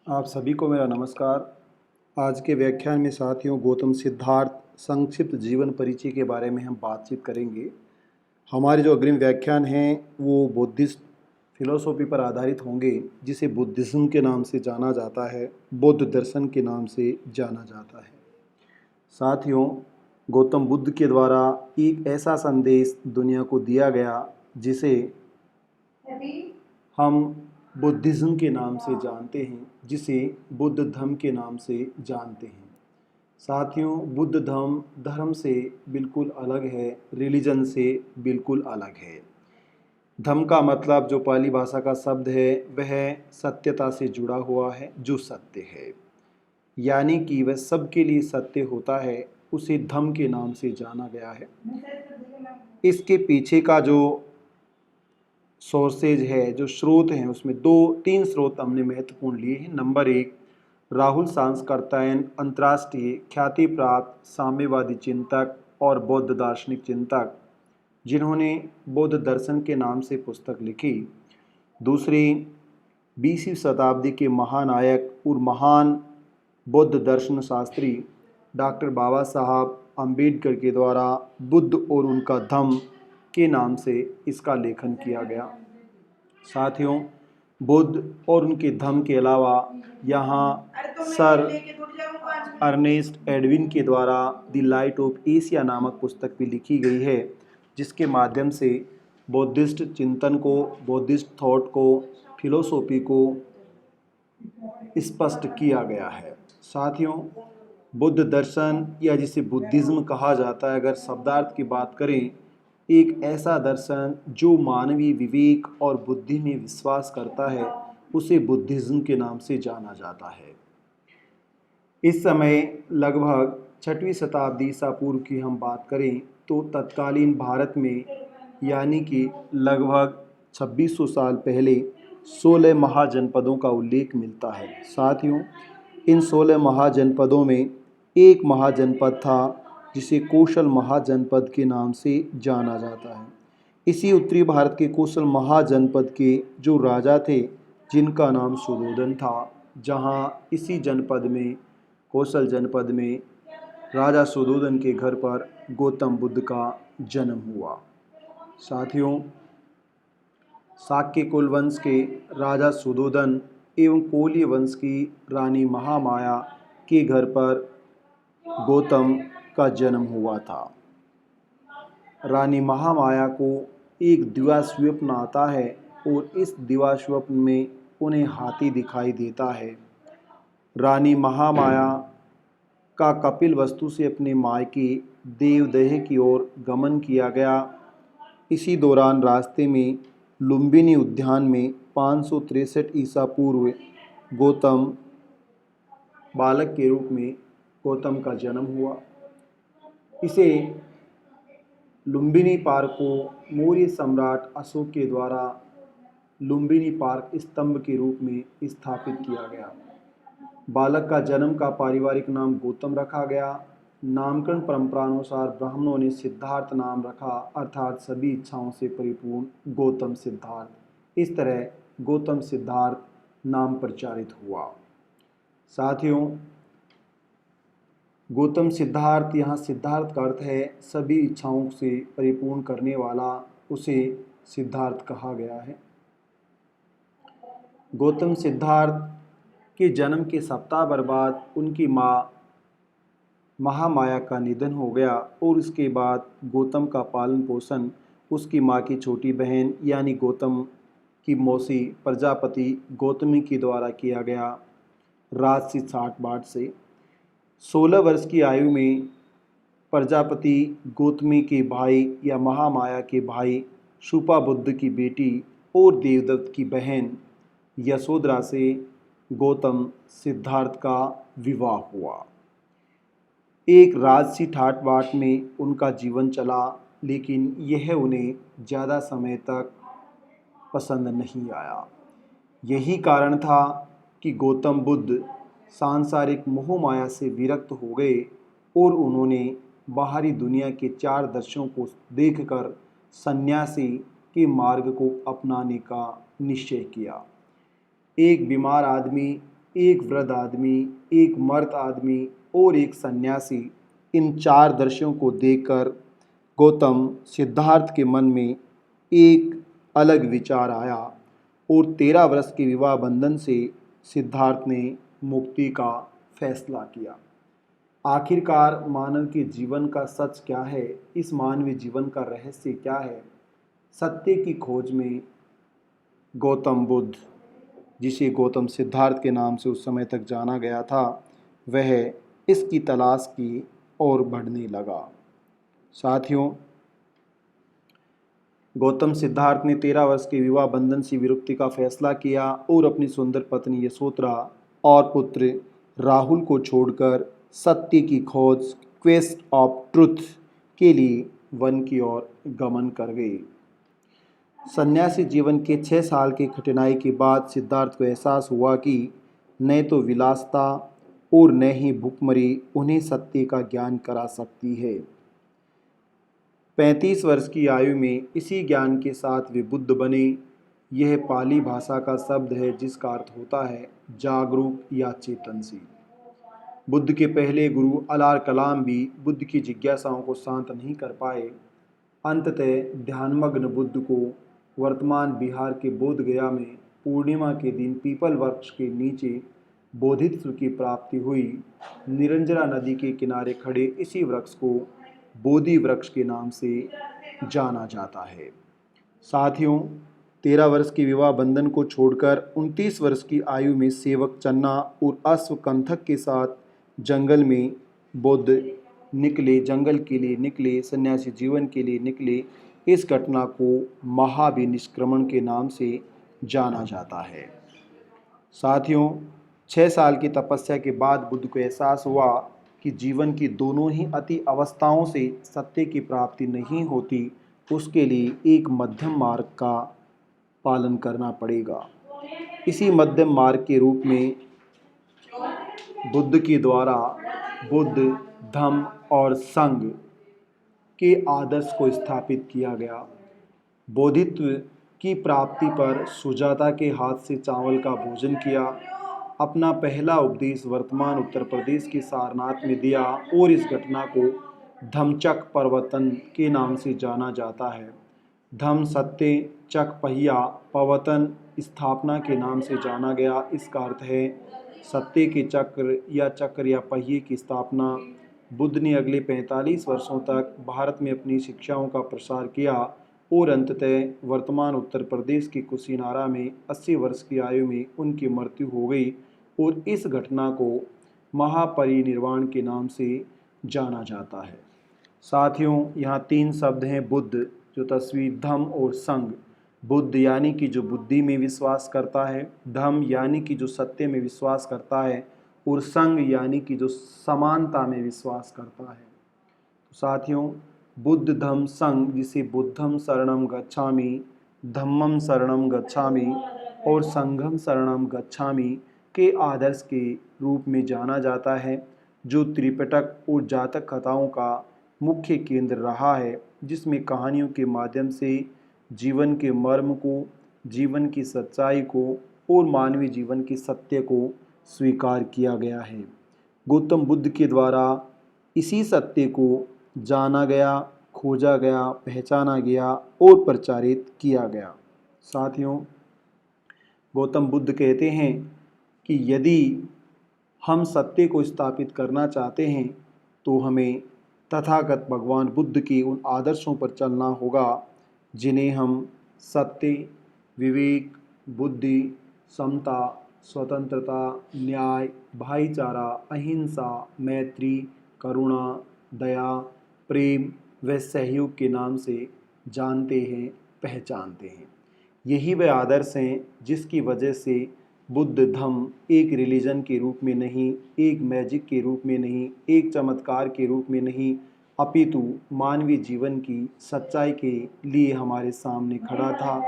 आप सभी को मेरा नमस्कार। आज के व्याख्यान में साथियों गौतम सिद्धार्थ संक्षिप्त जीवन परिचय के बारे में हम बातचीत करेंगे। हमारे जो अग्रिम व्याख्यान हैं वो बुद्धिस्ट फिलोसॉफी पर आधारित होंगे, जिसे बुद्धिज़्म के नाम से जाना जाता है, बौद्ध दर्शन के नाम से जाना जाता है। साथियों, गौतम बुद्ध के द्वारा एक ऐसा संदेश दुनिया को दिया गया जिसे हम बुद्धिज़्म के नाम से जानते हैं, जिसे बुद्ध धर्म के नाम से जानते हैं। साथियों, बुद्ध धर्म से बिल्कुल अलग है, रिलीजन से बिल्कुल अलग है। धम्म का मतलब जो पाली भाषा का शब्द है वह सत्यता से जुड़ा हुआ है, जो सत्य है, यानी कि वह सबके लिए सत्य होता है, उसे धम्म के नाम से जाना गया है। इसके पीछे का जो सोर्सेज है, जो स्रोत हैं, उसमें तीन स्रोत हमने महत्वपूर्ण लिए हैं। नंबर 1, राहुल सांस्कृत्यायन अंतर्राष्ट्रीय ख्याति प्राप्त साम्यवादी चिंतक और बौद्ध दार्शनिक चिंतक, जिन्होंने बौद्ध दर्शन के नाम से पुस्तक लिखी। दूसरी, 20वीं शताब्दी के महानायक और महान बौद्ध दर्शन शास्त्री डॉक्टर बाबा साहब अम्बेडकर के द्वारा बुद्ध और उनका धम्म के नाम से इसका लेखन किया गया। साथियों, बुद्ध और उनके धम्म के अलावा यहाँ सर अर्नेस्ट एडविन के द्वारा द लाइट ऑफ एशिया नामक पुस्तक भी लिखी गई है, जिसके माध्यम से बौद्धिस्ट चिंतन को, बौद्धिस्ट थॉट को, फिलोसॉफी को स्पष्ट किया गया है। साथियों, बुद्ध दर्शन या जिसे बुद्धिज़्म कहा जाता है, अगर शब्दार्थ की बात करें, एक ऐसा दर्शन जो मानवीय विवेक और बुद्धि में विश्वास करता है, उसे बुद्धिज़्म के नाम से जाना जाता है। इस समय लगभग 6वीं शताब्दी ईसा पूर्व की हम बात करें तो तत्कालीन भारत में, यानी कि लगभग 2600 साल पहले 16 महाजनपदों का उल्लेख मिलता है। साथियों, इन 16 महाजनपदों में एक महाजनपद था जिसे कौशल महाजनपद के नाम से जाना जाता है। इसी उत्तरी भारत के कौशल महाजनपद के जो राजा थे, जिनका नाम सुधोधन था, जहाँ इसी जनपद में, कौशल जनपद में, राजा सुधोधन के घर पर गौतम बुद्ध का जन्म हुआ। साथियों, शाक्य कुल वंश के राजा सुधोधन एवं कोल्य वंश की रानी महामाया के घर पर गौतम का जन्म हुआ था। रानी महामाया को एक दिवा स्वप्न आता है और इस दिवा स्वप्न में उन्हें हाथी दिखाई देता है। रानी महामाया का कपिल वस्तु से अपने मायके देवदह की ओर गमन किया गया। इसी दौरान रास्ते में लुम्बिनी उद्यान में 563 ईसा पूर्व गौतम बालक के रूप में गौतम का जन्म हुआ। इसे लुम्बिनी पार्क को मौर्य सम्राट अशोक के द्वारा लुम्बिनी पार्क स्तंभ के रूप में स्थापित किया गया। बालक का जन्म का पारिवारिक नाम गौतम रखा गया। नामकरण परंपरानुसार ब्राह्मणों ने सिद्धार्थ नाम रखा, अर्थात सभी इच्छाओं से परिपूर्ण गौतम सिद्धार्थ। इस तरह गौतम सिद्धार्थ नाम प्रचारित हुआ। साथियों, गौतम सिद्धार्थ, यहाँ सिद्धार्थ का अर्थ है सभी इच्छाओं से परिपूर्ण करने वाला, उसे सिद्धार्थ कहा गया है। गौतम सिद्धार्थ के जन्म के सप्ताह भर बाद उनकी माँ महामाया का निधन हो गया और उसके बाद गौतम का पालन पोषण उसकी माँ की छोटी बहन यानी गौतम की मौसी प्रजापति गौतमी के द्वारा किया गया, राजसी साठ बाट से। 16 वर्ष की आयु में प्रजापति गौतमी के भाई या महामाया के भाई सुपा बुद्ध की बेटी और देवदत्त की बहन यशोधरा से गौतम सिद्धार्थ का विवाह हुआ। एक राजसी ठाट बाट में उनका जीवन चला, लेकिन यह उन्हें ज़्यादा समय तक पसंद नहीं आया। यही कारण था कि गौतम बुद्ध सांसारिक मोह माया से विरक्त हो गए और उन्होंने बाहरी दुनिया के 4 दर्शनों को देखकर सन्यासी के मार्ग को अपनाने का निश्चय किया। एक बीमार आदमी एक वृद्ध आदमी, एक मर्द आदमी और एक सन्यासी, इन 4 दृश्यों को देखकर गौतम सिद्धार्थ के मन में एक अलग विचार आया और 13 वर्ष के विवाह बंधन से सिद्धार्थ ने मुक्ति का फैसला किया। आखिरकार मानव के जीवन का सच क्या है? इस मानवीय जीवन का रहस्य क्या है? सत्य की खोज में गौतम बुद्ध, जिसे गौतम सिद्धार्थ के नाम से उस समय तक जाना गया था, वह इसकी तलाश की और बढ़ने लगा। साथियों, गौतम सिद्धार्थ ने 13 वर्ष के विवाह बंधन से विमुक्ति का फैसला किया और अपनी सुंदर पत्नी यशोधरा और पुत्र राहुल को छोड़कर सत्य की खोज, क्वेस्ट ऑफ ट्रुथ के लिए वन की ओर गमन कर गए। सन्यासी जीवन के 6 साल की कठिनाई के बाद सिद्धार्थ को एहसास हुआ कि न तो विलासिता और न ही भूखमरी उन्हें सत्य का ज्ञान करा सकती है। 35 वर्ष की आयु में इसी ज्ञान के साथ वे बुद्ध बने। यह पाली भाषा का शब्द है जिसका अर्थ होता है जागरूक या चेतनशील। बुद्ध के पहले गुरु अलार कलाम भी बुद्ध की जिज्ञासाओं को शांत नहीं कर पाए। अंततः ध्यानमग्न बुद्ध को वर्तमान बिहार के बोध गया में पूर्णिमा के दिन पीपल वृक्ष के नीचे बोधित्व की प्राप्ति हुई। निरंजरा नदी के किनारे खड़े इसी वृक्ष को बोधि वृक्ष के नाम से जाना जाता है। साथियों, 13 वर्ष के विवाह बंधन को छोड़कर 29 वर्ष की आयु में सेवक चन्ना और अश्वकंथक के साथ जंगल में बुद्ध निकले, जंगल के लिए निकले, सन्यासी जीवन के लिए निकले। इस घटना को महाविनिष्क्रमण के नाम से जाना जाता है। साथियों, 6 साल की तपस्या के बाद बुद्ध को एहसास हुआ कि जीवन की दोनों ही अति अवस्थाओं से सत्य की प्राप्ति नहीं होती। उसके लिए एक मध्यम मार्ग का पालन करना पड़ेगा। इसी मध्यम मार्ग के रूप में बुद्ध के द्वारा बुद्ध, धम्म और संघ के आदर्श को स्थापित किया गया। बोधित्व की प्राप्ति पर सुजाता के हाथ से चावल का भोजन किया। अपना पहला उपदेश वर्तमान उत्तर प्रदेश के सारनाथ में दिया और इस घटना को धम्मचक्र प्रवर्तन के नाम से जाना जाता है। धम्म सत्य, चक्र पहिया, प्रवर्तन स्थापना के नाम से जाना गया। इसका अर्थ है सत्य के चक्र या पहिए की स्थापना। बुद्ध ने अगले 45 वर्षों तक भारत में अपनी शिक्षाओं का प्रसार किया और अंततः वर्तमान उत्तर प्रदेश के कुशीनारा में 80 वर्ष की आयु में उनकी मृत्यु हो गई और इस घटना को महापरिनिर्वाण के नाम से जाना जाता है। साथियों, यहाँ 3 शब्द हैं बुद्ध, जो तस्वीर, धम्म और संघ। बुद्ध यानी कि जो बुद्धि में विश्वास करता है, धम्म यानी कि जो सत्य में विश्वास करता है और संघ यानी कि जो समानता में विश्वास करता है। तो साथियों, बुद्ध धम्म संघ, जिसे बुद्धम शरणम गच्छामि, धम्मम शरणम गच्छामि और संघम शरणम गच्छामि के आदर्श के रूप में जाना जाता है, जो त्रिपिटक और जातक कथाओं का मुख्य केंद्र रहा है, जिसमें कहानियों के माध्यम से जीवन के मर्म को, जीवन की सच्चाई को और मानवीय जीवन के सत्य को स्वीकार किया गया है। गौतम बुद्ध के द्वारा इसी सत्य को जाना गया, खोजा गया, पहचाना गया और प्रचारित किया गया। साथियों, गौतम बुद्ध कहते हैं कि यदि हम सत्य को स्थापित करना चाहते हैं तो हमें तथागत भगवान बुद्ध के उन आदर्शों पर चलना होगा जिन्हें हम सत्य, विवेक, बुद्धि, समता, स्वतंत्रता, न्याय, भाईचारा, अहिंसा, मैत्री, करुणा, दया, प्रेम व सहयोग के नाम से जानते हैं, पहचानते हैं। यही वह आदर्श हैं जिसकी वजह से बुद्ध धम्म एक रिलीजन के रूप में नहीं, एक मैजिक के रूप में नहीं, एक चमत्कार के रूप में नहीं, अपितु मानवीय जीवन की सच्चाई के लिए हमारे सामने खड़ा था,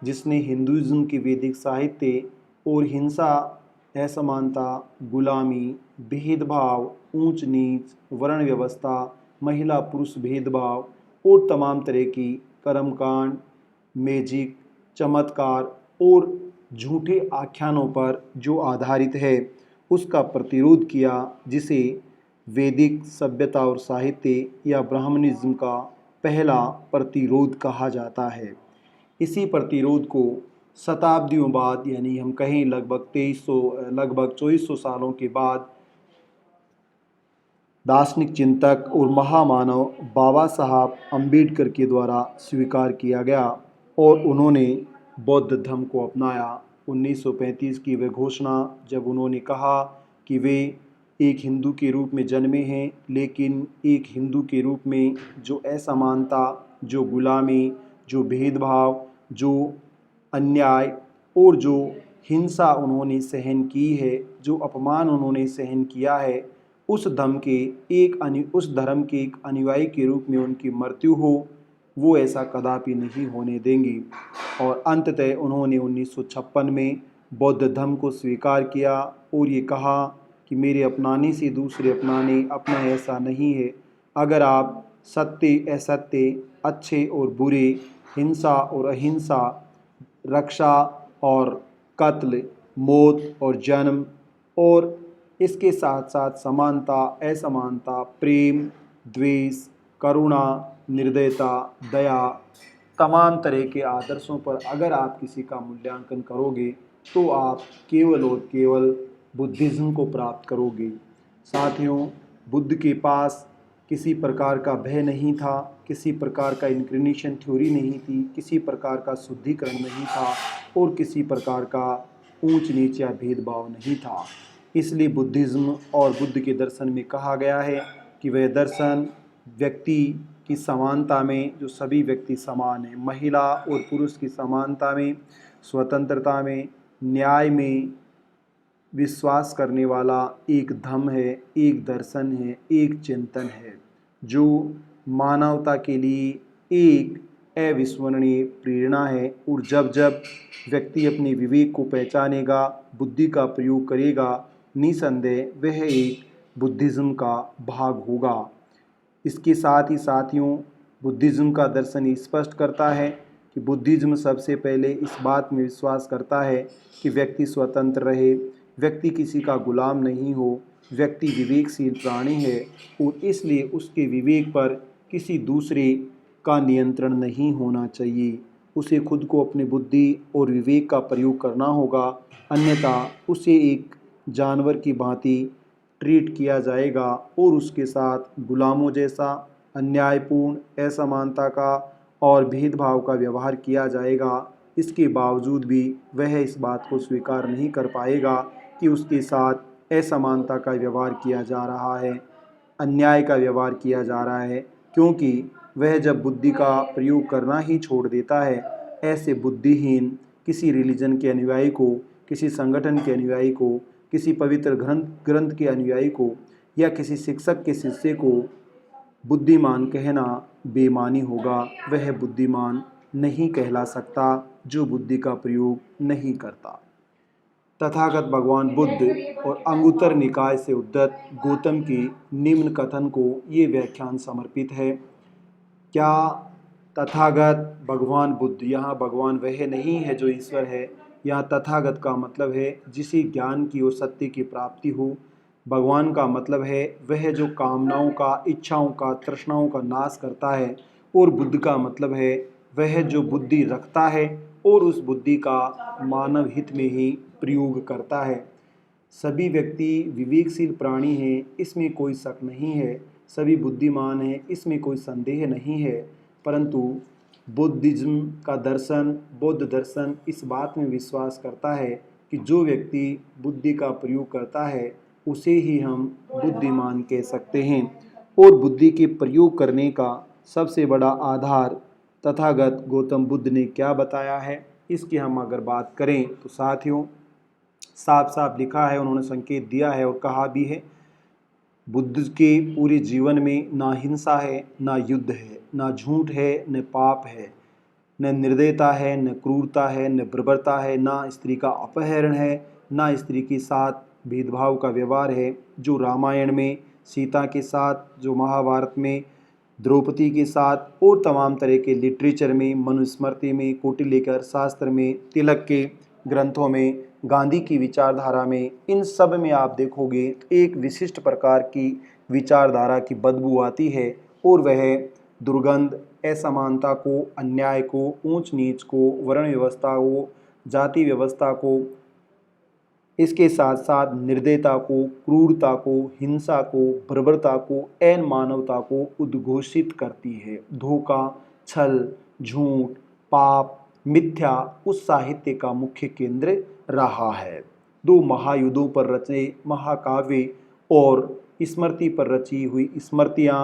जिसने हिंदुइज्म के वैदिक साहित्य और हिंसा, असमानता, गुलामी, भेदभाव, ऊंच नीच, वर्ण व्यवस्था, महिला पुरुष भेदभाव और तमाम तरह की कर्मकांड, मैजिक, चमत्कार और झूठे आख्यानों पर जो आधारित है उसका प्रतिरोध किया, जिसे वैदिक सभ्यता और साहित्य या ब्राह्मणिज्म का पहला प्रतिरोध कहा जाता है। इसी प्रतिरोध को शताब्दियों बाद, यानी हम कहें लगभग 2400 सालों के बाद, दार्शनिक चिंतक और महामानव बाबा साहब अम्बेडकर के द्वारा स्वीकार किया गया और उन्होंने बौद्ध धर्म को अपनाया। 1935 की वह घोषणा, जब उन्होंने कहा कि वे एक हिंदू के रूप में जन्मे हैं, लेकिन एक हिंदू के रूप में जो असमानता, जो गुलामी, जो भेदभाव, जो अन्याय और जो हिंसा उन्होंने सहन की है, जो अपमान उन्होंने सहन किया है, उस धर्म के एक अनुयायी के रूप में उनकी मृत्यु हो, वो ऐसा कदापि नहीं होने देंगे। और अंततः उन्होंने 1956 में बौद्ध धर्म को स्वीकार किया और ये कहा कि मेरे अपनाने से दूसरे अपनाने, अपना ऐसा नहीं है। अगर आप सत्य असत्य, अच्छे और बुरे, हिंसा और अहिंसा, रक्षा और कत्ल, मौत और जन्म, और इसके साथ साथ समानता, असमानता, प्रेम, द्वेष, करुणा, निर्दयता, दया, तमाम तरह के आदर्शों पर अगर आप किसी का मूल्यांकन करोगे तो आप केवल और केवल बुद्धिज़्म को प्राप्त करोगे। साथियों, बुद्ध के पास किसी प्रकार का भय नहीं था, किसी प्रकार का इंक्लिनेशन थ्योरी नहीं थी, किसी प्रकार का शुद्धिकरण नहीं था और किसी प्रकार का ऊंच नीच या भेदभाव नहीं था। इसलिए बुद्धिज़्म और बुद्ध के दर्शन में कहा गया है कि वह दर्शन व्यक्ति की समानता में, जो सभी व्यक्ति समान हैं, महिला और पुरुष की समानता में, स्वतंत्रता में, न्याय में विश्वास करने वाला एक धर्म है, एक दर्शन है, एक चिंतन है, जो मानवता के लिए एक अविस्मरणीय प्रेरणा है। और जब जब व्यक्ति अपने विवेक को पहचानेगा, बुद्धि का प्रयोग करेगा, निसंदेह वह एक बुद्धिज़्म का भाग होगा। इसके साथ ही साथियों, बुद्धिज़्म का दर्शन स्पष्ट करता है कि बुद्धिज़्म सबसे पहले इस बात में विश्वास करता है कि व्यक्ति स्वतंत्र रहे, व्यक्ति किसी का गुलाम नहीं हो, व्यक्ति विवेकशील प्राणी है और इसलिए उसके विवेक पर किसी दूसरे का नियंत्रण नहीं होना चाहिए। उसे खुद को अपनी बुद्धि और विवेक का प्रयोग करना होगा, अन्यथा उसे एक जानवर की भांति ट्रीट किया जाएगा और उसके साथ गुलामों जैसा अन्यायपूर्ण, असमानता का और भेदभाव का व्यवहार किया जाएगा। इसके बावजूद भी वह इस बात को स्वीकार नहीं कर पाएगा कि उसके साथ असमानता का व्यवहार किया जा रहा है, अन्याय का व्यवहार किया जा रहा है, क्योंकि वह जब बुद्धि का प्रयोग करना ही छोड़ देता है, ऐसे बुद्धिहीन किसी रिलीजन के अनुयायी को, किसी संगठन के अनुयायी को, किसी पवित्र ग्रंथ के अनुयायी को या किसी शिक्षक के शिष्य को बुद्धिमान कहना बेईमानी होगा। वह बुद्धिमान नहीं कहला सकता जो बुद्धि का प्रयोग नहीं करता। तथागत भगवान बुद्ध और अंगुत्तर निकाय से उद्धत गौतम के निम्न कथन को ये व्याख्यान समर्पित है। क्या तथागत भगवान बुद्ध, यहाँ भगवान वह नहीं है जो ईश्वर है, यहाँ तथागत का मतलब है जिसे ज्ञान की और सत्य की प्राप्ति हो। भगवान का मतलब है वह जो कामनाओं का, इच्छाओं का, तृष्णाओं का नाश करता है, और बुद्ध का मतलब है वह जो बुद्धि रखता है और उस बुद्धि का मानव हित में ही प्रयोग करता है। सभी व्यक्ति विवेकशील प्राणी हैं, इसमें कोई शक नहीं है, सभी बुद्धिमान हैं, इसमें कोई संदेह नहीं है, परंतु बुद्धिज्म का दर्शन, बौद्ध दर्शन इस बात में विश्वास करता है कि जो व्यक्ति बुद्धि का प्रयोग करता है उसे ही हम बुद्धिमान कह सकते हैं। और बुद्धि के प्रयोग करने का सबसे बड़ा आधार तथागत गौतम बुद्ध ने क्या बताया है, इसकी हम अगर बात करें तो साथियों, साफ साफ लिखा है, उन्होंने संकेत दिया है और कहा भी है, बुद्ध के पूरे जीवन में ना हिंसा है, ना युद्ध है, ना झूठ है, न पाप है, न निर्दयता है, न क्रूरता है, न बर्बरता है, ना स्त्री का अपहरण है, ना स्त्री के साथ भेदभाव का व्यवहार है, जो रामायण में सीता के साथ, जो महाभारत में द्रौपदी के साथ और तमाम तरह के लिटरेचर में, मनुस्मृति में, कौटिल्य के अर्थशास्त्र में, तिलक के ग्रंथों में, गांधी की विचारधारा में, इन सब में आप देखोगे तो एक विशिष्ट प्रकार की विचारधारा की बदबू आती है और वह दुर्गंध असमानता को, अन्याय को, ऊंच नीच को, वर्ण व्यवस्था को, जाति व्यवस्था को, इसके साथ साथ निर्दयता को, क्रूरता को, हिंसा को, बर्बरता को, ऐन मानवता को उद्घोषित करती है। धोखा, छल, झूठ, पाप, मिथ्या उस साहित्य का मुख्य केंद्र रहा है। दो महायुद्धों पर रचे महाकाव्य और स्मृति पर रची हुई स्मृतियाँ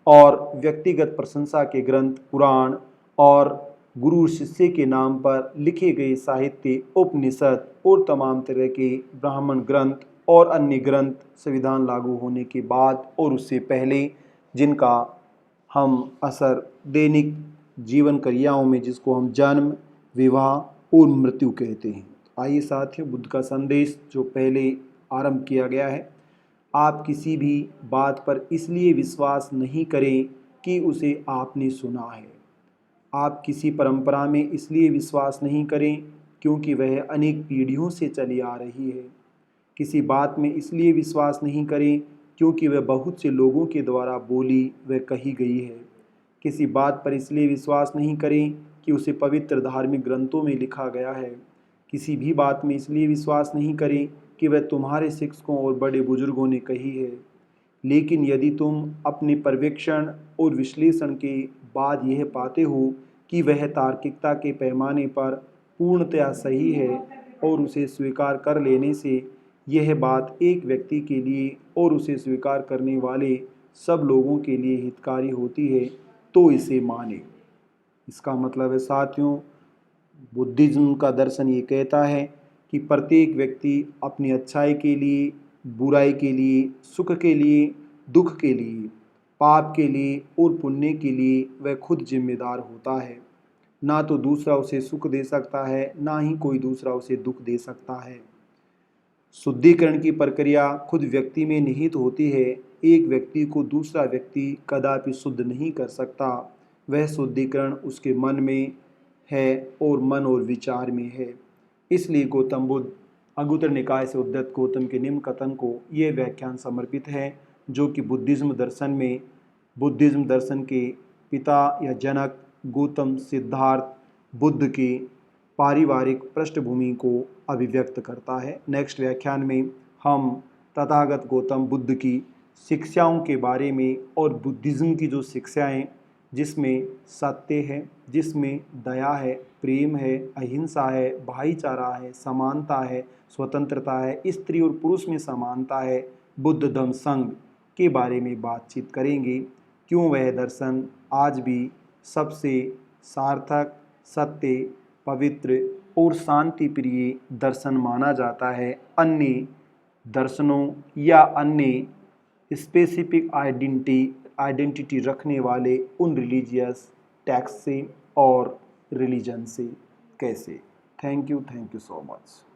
और व्यक्तिगत प्रशंसा के ग्रंथ पुराण और गुरु शिष्य के नाम पर लिखे गए साहित्य, उपनिषद और तमाम तरह के ब्राह्मण ग्रंथ और अन्य ग्रंथ संविधान लागू होने के बाद और उससे पहले जिनका हम असर दैनिक जीवन क्रियाओं में, जिसको हम जन्म, विवाह और मृत्यु कहते हैं। आइए साथियों, बुद्ध का संदेश जो पहले आरंभ किया गया है, आप किसी भी बात पर इसलिए विश्वास नहीं करें कि उसे आपने सुना है। आप किसी परंपरा में इसलिए विश्वास नहीं करें क्योंकि वह अनेक पीढ़ियों से चली आ रही है। किसी बात में इसलिए विश्वास नहीं करें क्योंकि वह बहुत से लोगों के द्वारा बोली व कही गई है। किसी बात पर इसलिए विश्वास नहीं करें कि उसे पवित्र धार्मिक ग्रंथों में लिखा गया है। किसी भी बात में इसलिए विश्वास नहीं करें कि वह तुम्हारे शिक्षकों और बड़े बुजुर्गों ने कही है। लेकिन यदि तुम अपने पर्यवेक्षण और विश्लेषण के बाद यह पाते हो कि वह तार्किकता के पैमाने पर पूर्णतया सही है और उसे स्वीकार कर लेने से यह बात एक व्यक्ति के लिए और उसे स्वीकार करने वाले सब लोगों के लिए हितकारी होती है, तो इसे माने। इसका मतलब है साथियों, बुद्धिज्म का दर्शन ये कहता है कि प्रत्येक व्यक्ति अपनी अच्छाई के लिए, बुराई के लिए, सुख के लिए, दुख के लिए, पाप के लिए और पुण्य के लिए वह खुद जिम्मेदार होता है। ना तो दूसरा उसे सुख दे सकता है, ना ही कोई दूसरा उसे दुख दे सकता है। शुद्धिकरण की प्रक्रिया खुद व्यक्ति में निहित होती है। एक व्यक्ति को दूसरा व्यक्ति कदापि शुद्ध नहीं कर सकता। वह शुद्धिकरण उसके मन में है और मन और विचार में है। इसलिए गौतम बुद्ध अंगुत्तर निकाय से उद्धत गौतम के निम्न कथन को यह व्याख्यान समर्पित है, जो कि बुद्धिज्म दर्शन के पिता या जनक गौतम सिद्धार्थ बुद्ध की पारिवारिक पृष्ठभूमि को अभिव्यक्त करता है। नेक्स्ट व्याख्यान में हम तथागत गौतम बुद्ध की शिक्षाओं के बारे में और बुद्धिज्म की जो शिक्षाएं, जिसमें सत्य है, जिसमें दया है, प्रेम है, अहिंसा है, भाईचारा है, समानता है, स्वतंत्रता है, स्त्री और पुरुष में समानता है, बुद्ध धम्म संघ के बारे में बातचीत करेंगे। क्यों वह दर्शन आज भी सबसे सार्थक, सत्य, पवित्र और शांति प्रिय दर्शन माना जाता है, अन्य दर्शनों या अन्य स्पेसिफिक आइडेंटिटी रखने वाले उन रिलीजियस टेक्स्ट से और रिलीजन से कैसे। Thank you so much.